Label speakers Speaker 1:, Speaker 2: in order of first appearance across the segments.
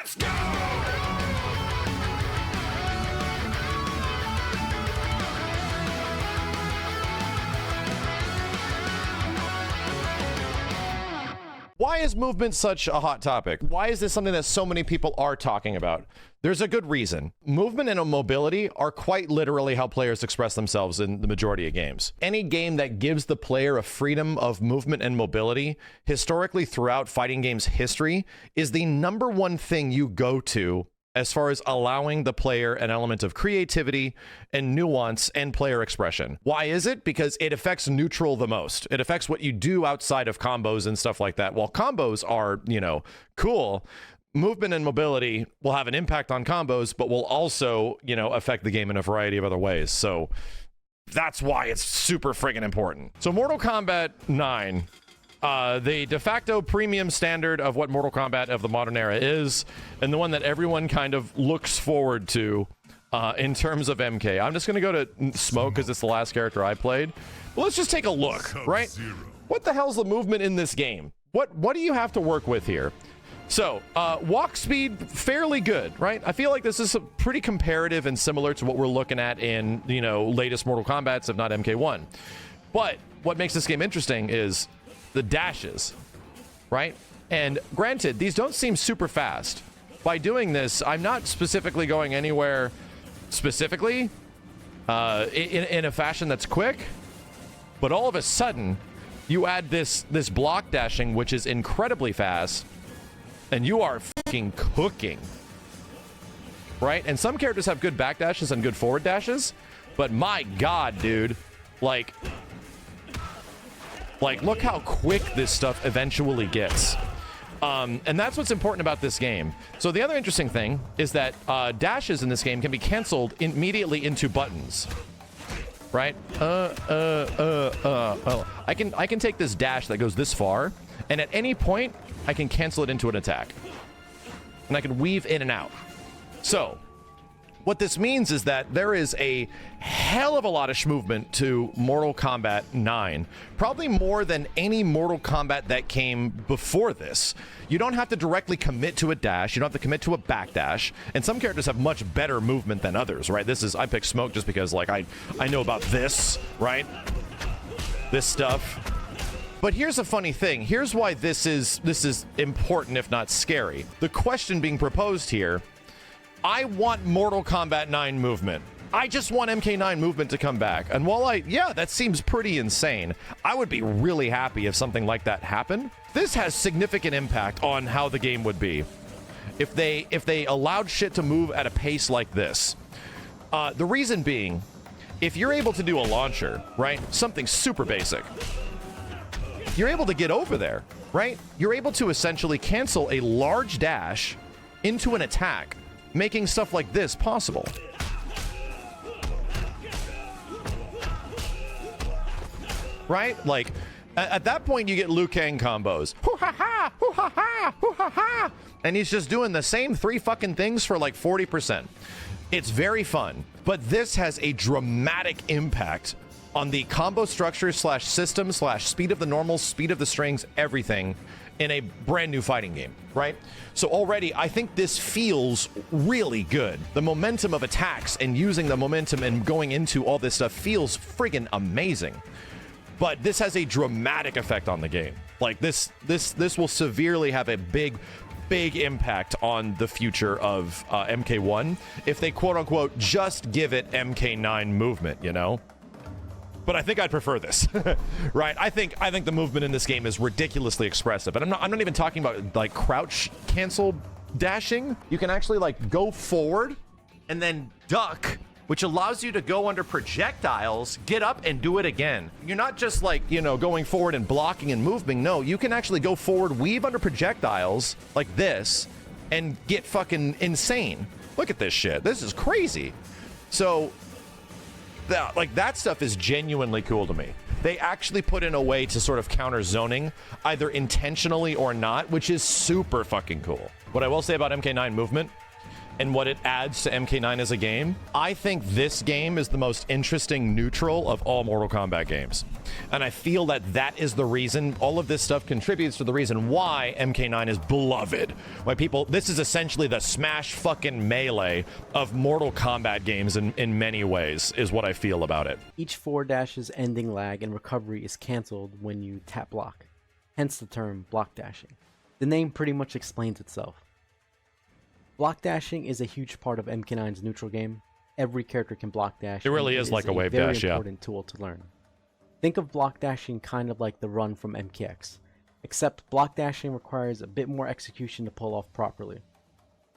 Speaker 1: Let's go!
Speaker 2: Why is movement such a hot topic? Why is this something that so many people are talking about? There's a good reason. Movement and mobility are quite literally how players express themselves in the majority of games. Any game that gives the player a freedom of movement and mobility, historically throughout fighting games history, is the #1 thing you go to as far as allowing the player an element of creativity and nuance and player expression. Why is it? Because it affects neutral the most. It affects what you do outside of combos and stuff like that. While combos are, you know, cool, movement and mobility will have an impact on combos, but will also, you know, affect the game in a variety of other ways. So that's why it's super friggin' important. So Mortal Kombat 9, the de facto premium standard of what Mortal Kombat of the modern era is, and the one that everyone kind of looks forward to in terms of MK. I'm just going to go to Smoke because it's the last character I played. Well, let's just take a look, right? What the hell's the movement in this game? What do you have to work with here? So, walk speed, fairly good, right? I feel like this is pretty comparative and similar to what we're looking at in, you know, latest Mortal Kombats, if not MK1. But what makes this game interesting is the dashes, right? And granted, these don't seem super fast. By doing this, I'm not specifically going anywhere specifically in a fashion that's quick, but all of a sudden, you add this block dashing, which is incredibly fast, and you are fucking cooking, right? And some characters have good back dashes and good forward dashes, but my god, dude, like look how quick this stuff eventually gets. And that's what's important about this game. So the other interesting thing is that dashes in this game can be canceled immediately into buttons, right? I can take this dash that goes this far, and at any point I can cancel it into an attack, and I can weave in and out. So what this means is that there is a hell of a lot of movement to Mortal Kombat 9, probably more than any Mortal Kombat that came before this. You don't have to directly commit to a dash, you don't have to commit to a backdash, and some characters have much better movement than others, right? I picked Smoke just because, like, I know about this, right? This stuff. But here's a funny thing. Here's why this is important, if not scary. The question being proposed here, I want Mortal Kombat 9 movement. I just want MK9 movement to come back. And while yeah, that seems pretty insane, I would be really happy if something like that happened. This has significant impact on how the game would be if they allowed shit to move at a pace like this. The reason being, if you're able to do a launcher, right? Something super basic. You're able to get over there, right? You're able to essentially cancel a large dash into an attack, making stuff like this possible. Right? Like, at that point, you get Liu Kang combos. Hoo-ha-ha! Hoo-ha-ha! Hoo-ha-ha! And he's just doing the same 3 fucking things for like 40%. It's very fun, but this has a dramatic impact on the combo structure / system / speed of the normals, speed of the strings, everything in a brand new fighting game, right? So already, I think this feels really good. The momentum of attacks and using the momentum and going into all this stuff feels friggin' amazing. But this has a dramatic effect on the game. Like, this will severely have a big impact on the future of MK1 if they quote-unquote just give it MK9 movement, you know? But I think I'd prefer this, right? I think the movement in this game is ridiculously expressive, and I'm not even talking about like crouch cancel dashing. You can actually like go forward and then duck, which allows you to go under projectiles, get up and do it again. You're not just like, you know, going forward and blocking and moving. No, you can actually go forward, weave under projectiles like this, and get fucking insane. Look at this shit. This is crazy. So that stuff is genuinely cool to me. They actually put in a way to sort of counter zoning, either intentionally or not, which is super fucking cool. What I will say about MK9 movement and what it adds to MK9 as a game, I think this game is the most interesting neutral of all Mortal Kombat games. And I feel that that is the reason all of this stuff contributes to the reason why MK9 is beloved. Why people, this is essentially the smash fucking melee of Mortal Kombat games in many ways, is what I feel about it.
Speaker 1: Each forward dash's ending lag and recovery is cancelled when you tap block, hence the term block dashing. The name pretty much explains itself. Block dashing is a huge part of MK9's neutral game. Every character can block dash.
Speaker 2: It really is like a wave dash, yeah.
Speaker 1: Very important tool to learn. Think of block dashing kind of like the run from MKX, except block dashing requires a bit more execution to pull off properly.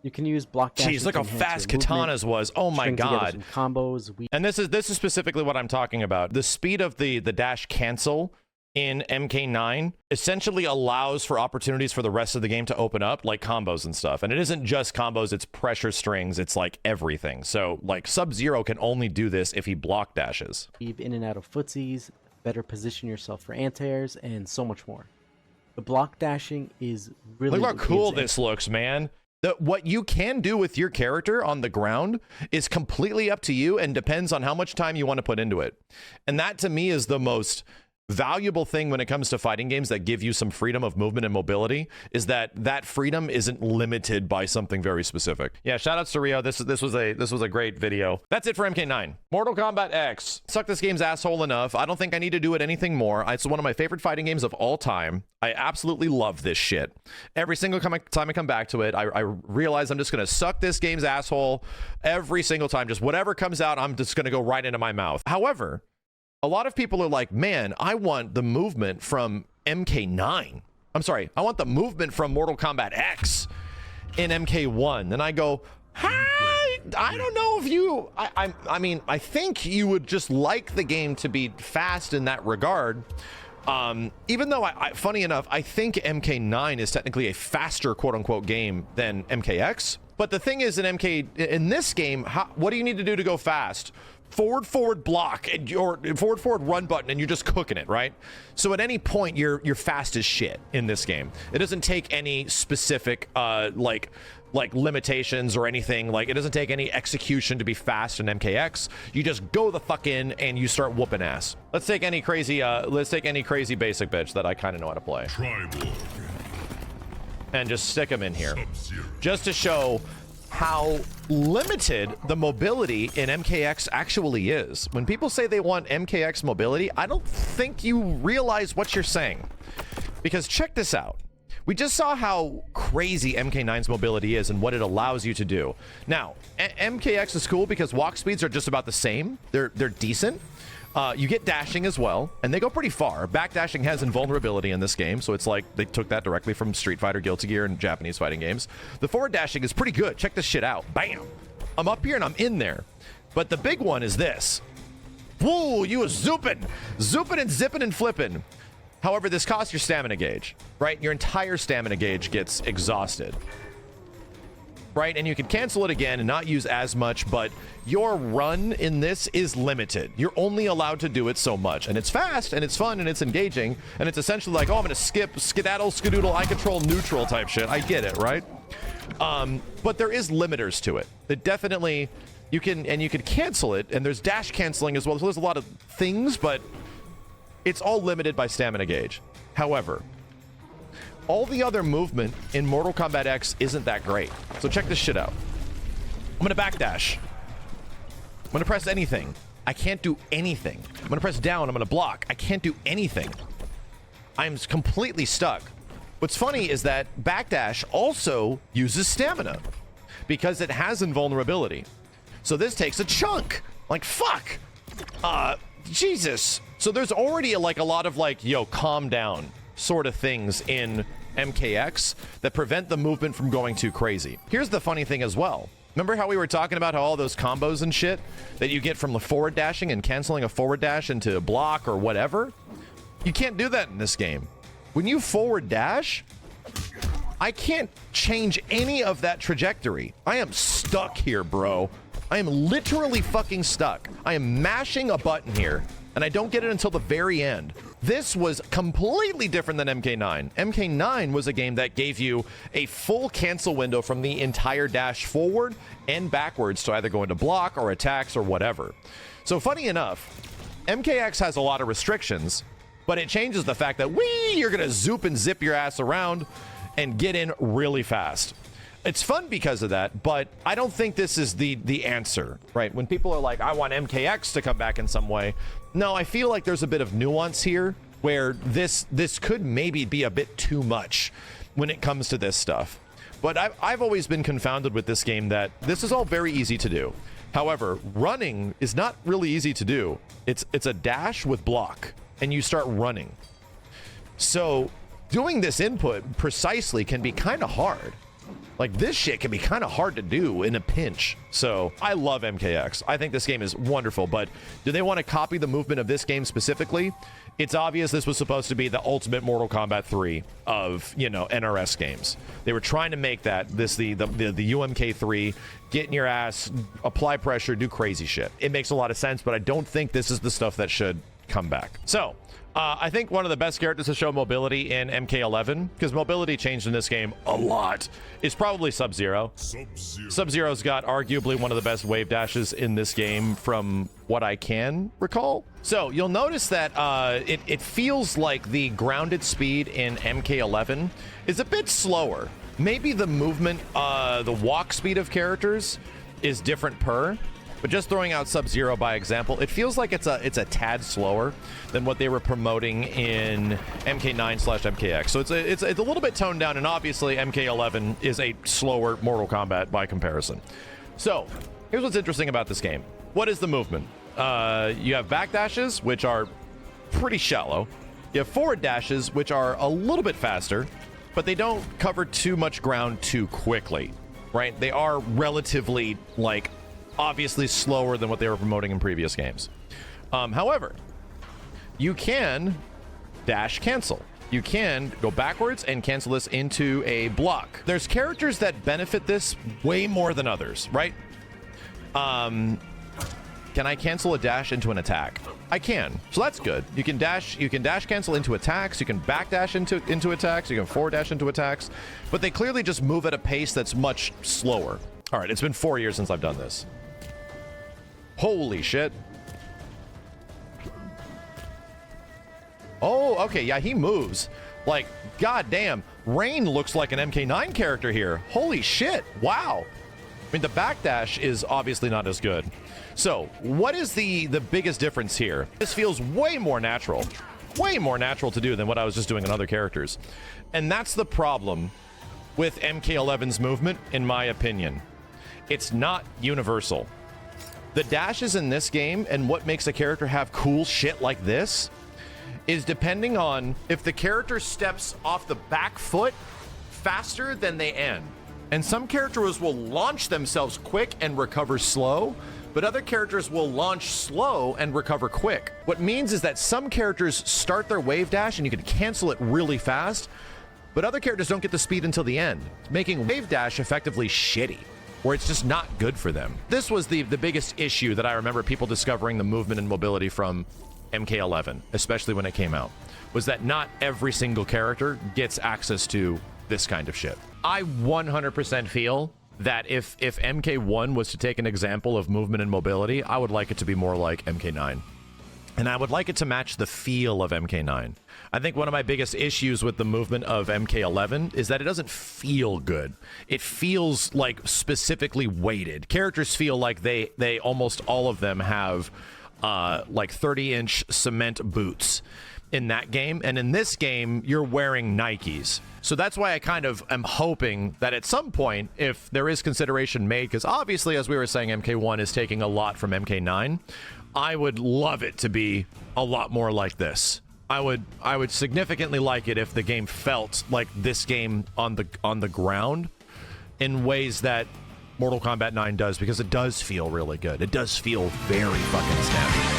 Speaker 1: You can use block dashing.
Speaker 2: Jeez, look how fast Katana's was. Oh my god.
Speaker 1: Combos.
Speaker 2: And this is specifically what I'm talking about. The speed of the dash cancel in MK9 essentially allows for opportunities for the rest of the game to open up, like combos and stuff. And it isn't just combos, it's pressure strings, it's like everything. So like Sub-Zero can only do this if he block dashes.
Speaker 1: In and out of footsies, better position yourself for anti-airs, and so much more. The block dashing is really...
Speaker 2: Look how cool this looks, man. What you can do with your character on the ground is completely up to you and depends on how much time you want to put into it. And that to me is the most valuable thing when it comes to fighting games that give you some freedom of movement and mobility, is that freedom isn't limited by something very specific. Yeah, shout outs to Rio. This was a great video. That's it for MK9. Mortal Kombat X. Suck this game's asshole enough. I don't think I need to do it anything more. It's one of my favorite fighting games of all time. I absolutely love this shit. Every single time I come back to it, I realize I'm just gonna suck this game's asshole every single time. Just whatever comes out, I'm just gonna go right into my mouth. However, a lot of people are like, man, I want the movement from MK9. I'm sorry, I want the movement from Mortal Kombat X in MK1. And I go, hi, I don't know if you, I mean, I think you would just like the game to be fast in that regard. Even though, funny enough, I think MK9 is technically a faster quote-unquote game than MKX. But the thing is, in this game, what do you need to do to go fast? Forward block and your forward run button, and you're just cooking it, right? So at any point you're fast as shit in this game. It doesn't take any specific like limitations or anything. Like, it doesn't take any execution to be fast in MKX. You just go the fuck in and you start whooping ass. Let's take any crazy basic bitch that I kind of know how to play and just stick them in here just to show how limited the mobility in MKX actually is. When people say they want MKX mobility, I don't think you realize what you're saying. Because check this out. We just saw how crazy MK9's mobility is and what it allows you to do. Now, MKX is cool because walk speeds are just about the same. They're decent. You get dashing as well, and they go pretty far. Backdashing has invulnerability in this game, so it's like they took that directly from Street Fighter, Guilty Gear, and Japanese fighting games. The forward dashing is pretty good. Check this shit out. Bam! I'm up here and I'm in there. But the big one is this. Woo! You was zooping and zipping and flipping. However, this costs your stamina gauge, right? Your entire stamina gauge gets exhausted. Right? And you can cancel it again and not use as much, but your run in this is limited. You're only allowed to do it so much. And it's fast, and it's fun, and it's engaging, and it's essentially like, oh, I'm gonna skip, skedaddle, skadoodle, I control neutral type shit. I get it, right? But there is limiters to it. That definitely, you can cancel it, and there's dash canceling as well. So there's a lot of things, but it's all limited by stamina gauge. However, all the other movement in Mortal Kombat X isn't that great. So check this shit out. I'm gonna backdash. I'm gonna press anything. I can't do anything. I'm gonna press down. I'm gonna block. I can't do anything. I'm completely stuck. What's funny is that backdash also uses stamina because it has invulnerability. So this takes a chunk. Like, fuck. Jesus. So there's already a lot of like, yo, calm down sort of things in MKX that prevent the movement from going too crazy. Here's the funny thing as well. Remember how we were talking about how all those combos and shit that you get from the forward dashing and canceling a forward dash into a block or whatever? You can't do that in this game. When you forward dash, I can't change any of that trajectory. I am stuck here, bro. I am literally fucking stuck. I am mashing a button here and I don't get it until the very end. This was completely different than MK9. MK9 was a game that gave you a full cancel window from the entire dash forward and backwards to either go into block or attacks or whatever. So funny enough, MKX has a lot of restrictions, but it changes the fact that you're gonna zoop and zip your ass around and get in really fast. It's fun because of that, but I don't think this is the answer, right? When people are like, I want MKX to come back in some way. No, I feel like there's a bit of nuance here where this could maybe be a bit too much when it comes to this stuff. But I've always been confounded with this game that this is all very easy to do. However, running is not really easy to do. It's a dash with block, and you start running. So doing this input precisely can be kind of hard. Like, this shit can be kind of hard to do in a pinch. So I love MKX. I think this game is wonderful, but do they want to copy the movement of this game specifically? It's obvious this was supposed to be the ultimate Mortal Kombat 3 of, you know, NRS games. They were trying to make that the UMK3, get in your ass, apply pressure, do crazy shit. It makes a lot of sense, but I don't think this is the stuff that should come back. So I think one of the best characters to show mobility in MK11, because mobility changed in this game a lot, is probably Sub-Zero. Sub-Zero's got arguably one of the best wave dashes in this game from what I can recall. So you'll notice that it feels like the grounded speed in MK11 is a bit slower. Maybe the movement, the walk speed of characters is different per. But just throwing out Sub-Zero by example, it feels like it's a tad slower than what they were promoting in MK9/MKX. So it's a little bit toned down, and obviously MK11 is a slower Mortal Kombat by comparison. So here's what's interesting about this game. What is the movement? You have back dashes, which are pretty shallow. You have forward dashes, which are a little bit faster, but they don't cover too much ground too quickly, right? They are relatively, like, obviously slower than what they were promoting in previous games. However, you can dash cancel. You can go backwards and cancel this into a block. There's characters that benefit this way more than others, right? Can I cancel a dash into an attack? I can. So that's good. You can dash cancel into attacks, you can back dash into attacks, you can forward dash into attacks, but they clearly just move at a pace that's much slower. All right, it's been 4 years since I've done this. Holy shit. Oh, okay, yeah, he moves. Like, goddamn, Rain looks like an MK9 character here. Holy shit, wow. I mean, the backdash is obviously not as good. So, what is the biggest difference here? This feels way more natural to do than what I was just doing in other characters. And that's the problem with MK11's movement, in my opinion. It's not universal. The dashes in this game and what makes a character have cool shit like this is depending on if the character steps off the back foot faster than they end. And some characters will launch themselves quick and recover slow, but other characters will launch slow and recover quick. What means is that some characters start their wave dash and you can cancel it really fast, but other characters don't get the speed until the end, making wave dash effectively shitty, where it's just not good for them. This was the biggest issue that I remember people discovering the movement and mobility from MK11, especially when it came out, was that not every single character gets access to this kind of shit. I 100% feel that if MK1 was to take an example of movement and mobility, I would like it to be more like MK9. And I would like it to match the feel of MK9. I think one of my biggest issues with the movement of MK11 is that it doesn't feel good. It feels like specifically weighted. Characters feel like they almost all of them have like 30-inch cement boots in that game. And in this game, you're wearing Nikes. So that's why I kind of am hoping that at some point, if there is consideration made, because obviously, as we were saying, MK1 is taking a lot from MK9, I would love it to be a lot more like this. I would significantly like it if the game felt like this game on the ground in ways that Mortal Kombat 9 does, because it does feel really good. It does feel very fucking snappy.